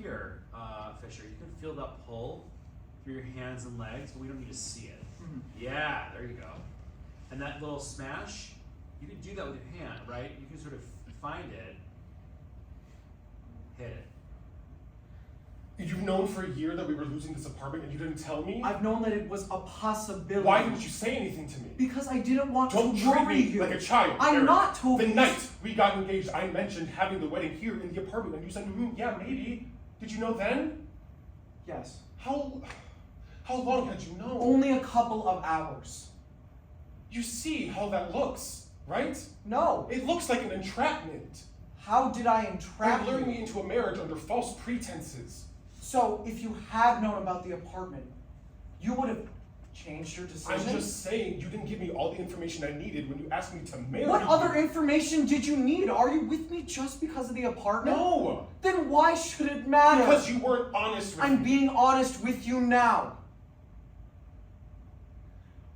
here, Fisher, you can feel that pull through your hands and legs, but we don't need to see it. Mm-hmm. Yeah, there you go. And that little smash, you can do that with your hand, right? You can sort of find it, hit it. You've known for a year that we were losing this apartment and you didn't tell me? I've known that it was a possibility. Why didn't you say anything to me? Because I didn't want Don't to treat worry me you. like a child. I'm Eric. not, Toby. The night we got engaged, I mentioned having the wedding here in the apartment and you said, yeah, maybe. Did you know then? Yes. How long had you known? Only a couple of hours. You see how that looks, right? No. It looks like an entrapment. How did I entrap You're luring you? me into a marriage under false pretenses. So, if you had known about the apartment, you would have changed your decision? I'm just saying you didn't give me all the information I needed when you asked me to marry you. What other information did you need? Are you with me just because of the apartment? No! Then why should it matter? Because you weren't honest with me. I'm being honest with you now.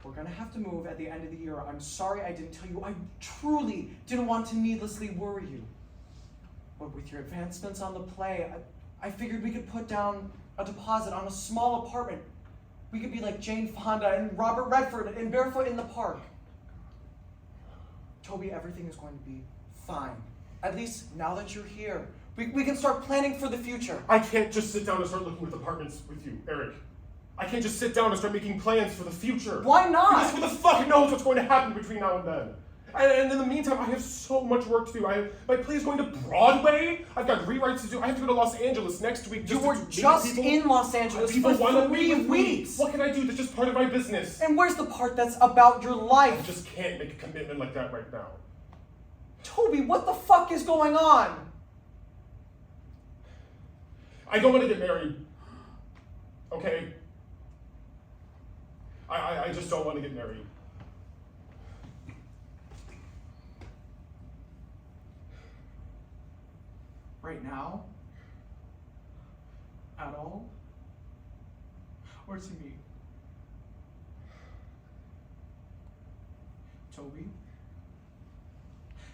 We're gonna have to move at the end of the year. I'm sorry I didn't tell you. I truly didn't want to needlessly worry you. But with your advancements on the play, I figured we could put down a deposit on a small apartment. We could be like Jane Fonda and Robert Redford and barefoot in the park. Toby, everything is going to be fine. At least now that you're here, we can start planning for the future. I can't just sit down and start looking at apartments with you, Eric. I can't just sit down and start making plans for the future. Why not? Because who the fuck knows what's going to happen between now and then? And in the meantime, I have so much work to do. My play is going to Broadway. I've got rewrites to do. I have to go to Los Angeles next week. You were just in Los Angeles for 3 weeks. What can I do? That's just part of my business. And where's the part that's about your life? I just can't make a commitment like that right now. Toby, what the fuck is going on? I don't want to get married. Okay? I just don't want to get married. Right now? At all? Or to me? Toby?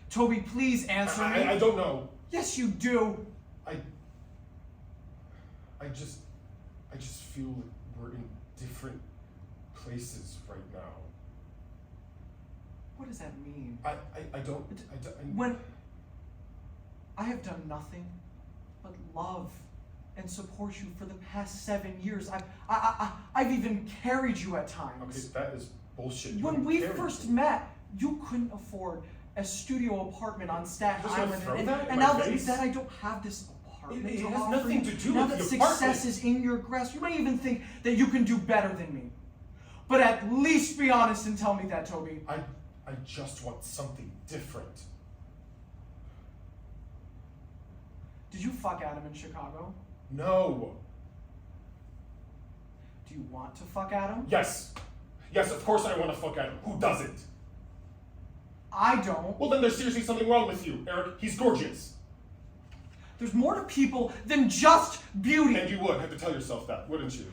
Toby, please answer me. I don't know. Yes, you do. I just feel like we're in different places right now. What does that mean? When I have done nothing but love and support you for the past 7 years. I've even carried you at times. Okay, that is bullshit. When we first met, you couldn't afford a studio apartment on Staten Island, and now that I don't have this apartment, it has nothing to do now with that the apartment. success is in your grasp, you may even think that you can do better than me. But at least be honest and tell me that, Toby. I just want something different. Did you fuck Adam in Chicago? No. Do you want to fuck Adam? Yes. Yes, of course I want to fuck Adam. Who doesn't? I don't. Well, then there's seriously something wrong with you, Eric. He's gorgeous. There's more to people than just beauty. And you would have to tell yourself that, wouldn't you?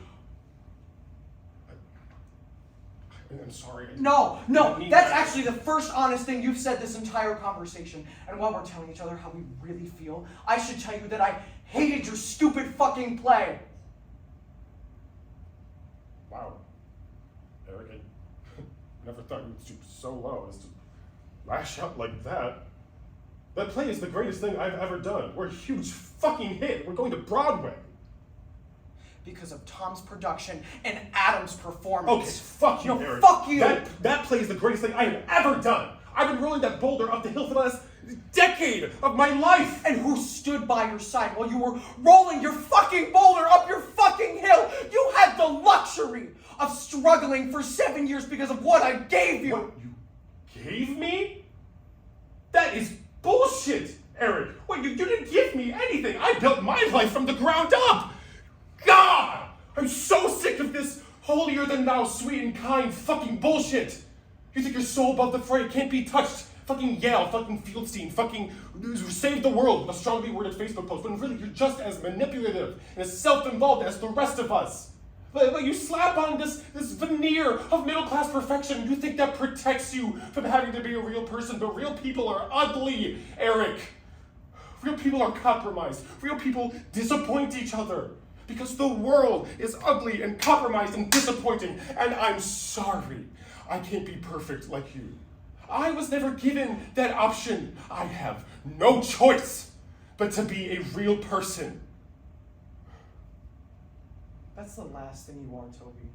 I'm sorry. No, that's actually the first honest thing you've said this entire conversation. And while we're telling each other how we really feel, I should tell you that I hated your stupid fucking play. Wow. Eric, I never thought you would stoop so low as to lash out like that. That play is the greatest thing I've ever done. We're a huge fucking hit. We're going to Broadway. Because of Tom's production and Adam's performance. Okay, fuck you, Eric. Fuck you! That play is the greatest thing I have ever done. I've been rolling that boulder up the hill for the last decade of my life. And who stood by your side while you were rolling your fucking boulder up your fucking hill? You had the luxury of struggling for 7 years because of what I gave you. What you gave me? That is bullshit, Eric. Wait, you didn't give me anything. I built my life from the ground up. God! I'm so sick of this holier-than-thou, sweet and kind fucking bullshit! You think you're so above the fray, can't be touched? Fucking Yale, fucking Fieldstein, fucking save the world with a strongly worded Facebook post, when really you're just as manipulative and as self-involved as the rest of us. But you slap on this veneer of middle-class perfection, you think that protects you from having to be a real person, but real people are ugly, Eric. Real people are compromised. Real people disappoint each other. Because the world is ugly and compromised and disappointing. And I'm sorry. I can't be perfect like you. I was never given that option. I have no choice but to be a real person. That's the last thing you are, Toby.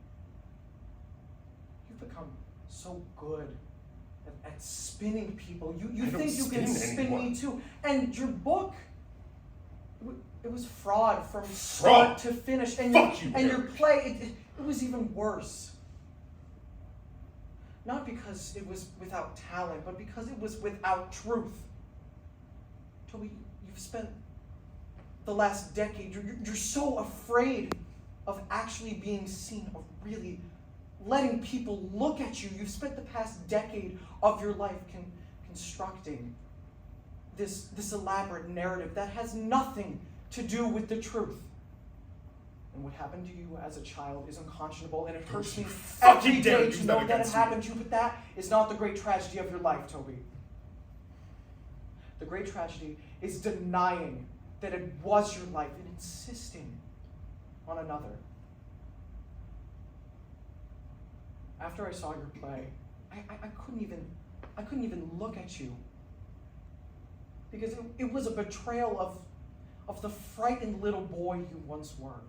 You've become so good at spinning people. You I don't think you can spin spin anyone. me too. And your book, it was fraud from start to finish. And Fuck you, and your Eric. play, it was even worse. Not because it was without talent, but because it was without truth. Toby, you've spent the last decade, you're so afraid of actually being seen, of really letting people look at you. You've spent the past decade of your life constructing this elaborate narrative that has nothing to do with the truth. And what happened to you as a child is unconscionable, and it hurts me fucking every dare day use to that know that it against me. happened to you, but that is not the great tragedy of your life, Toby. The great tragedy is denying that it was your life and insisting on another. After I saw your play, I couldn't even look at you, because it was a betrayal of the frightened little boy you once were.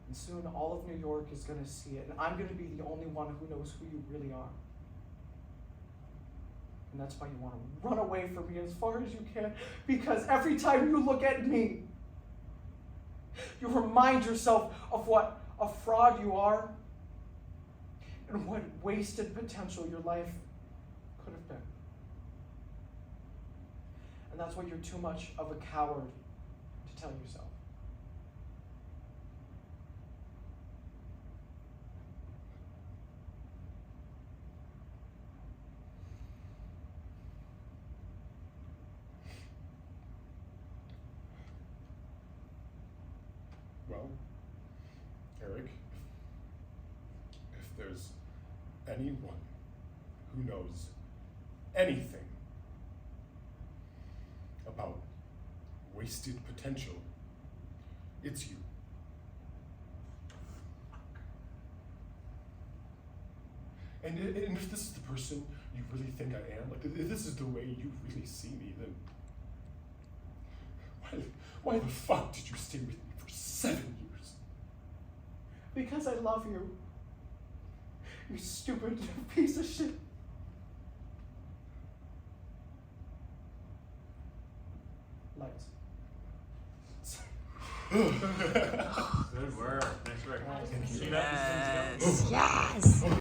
And soon all of New York is going to see it, and I'm going to be the only one who knows who you really are. And that's why you want to run away from me as far as you can, because every time you look at me, you remind yourself of what a fraud you are and what wasted potential your life could have been. And that's why you're too much of a coward to tell yourself. Well, Eric, if there's anyone who knows anything about wasted potential, it's you. And if this is the person you really think I am, like if this is the way you really see me, then why the fuck did you stay with me for 7 years? Because I love you. You stupid piece of shit. Lights. Good work. Nice work. Nice. Shoot up these things, go. Yes.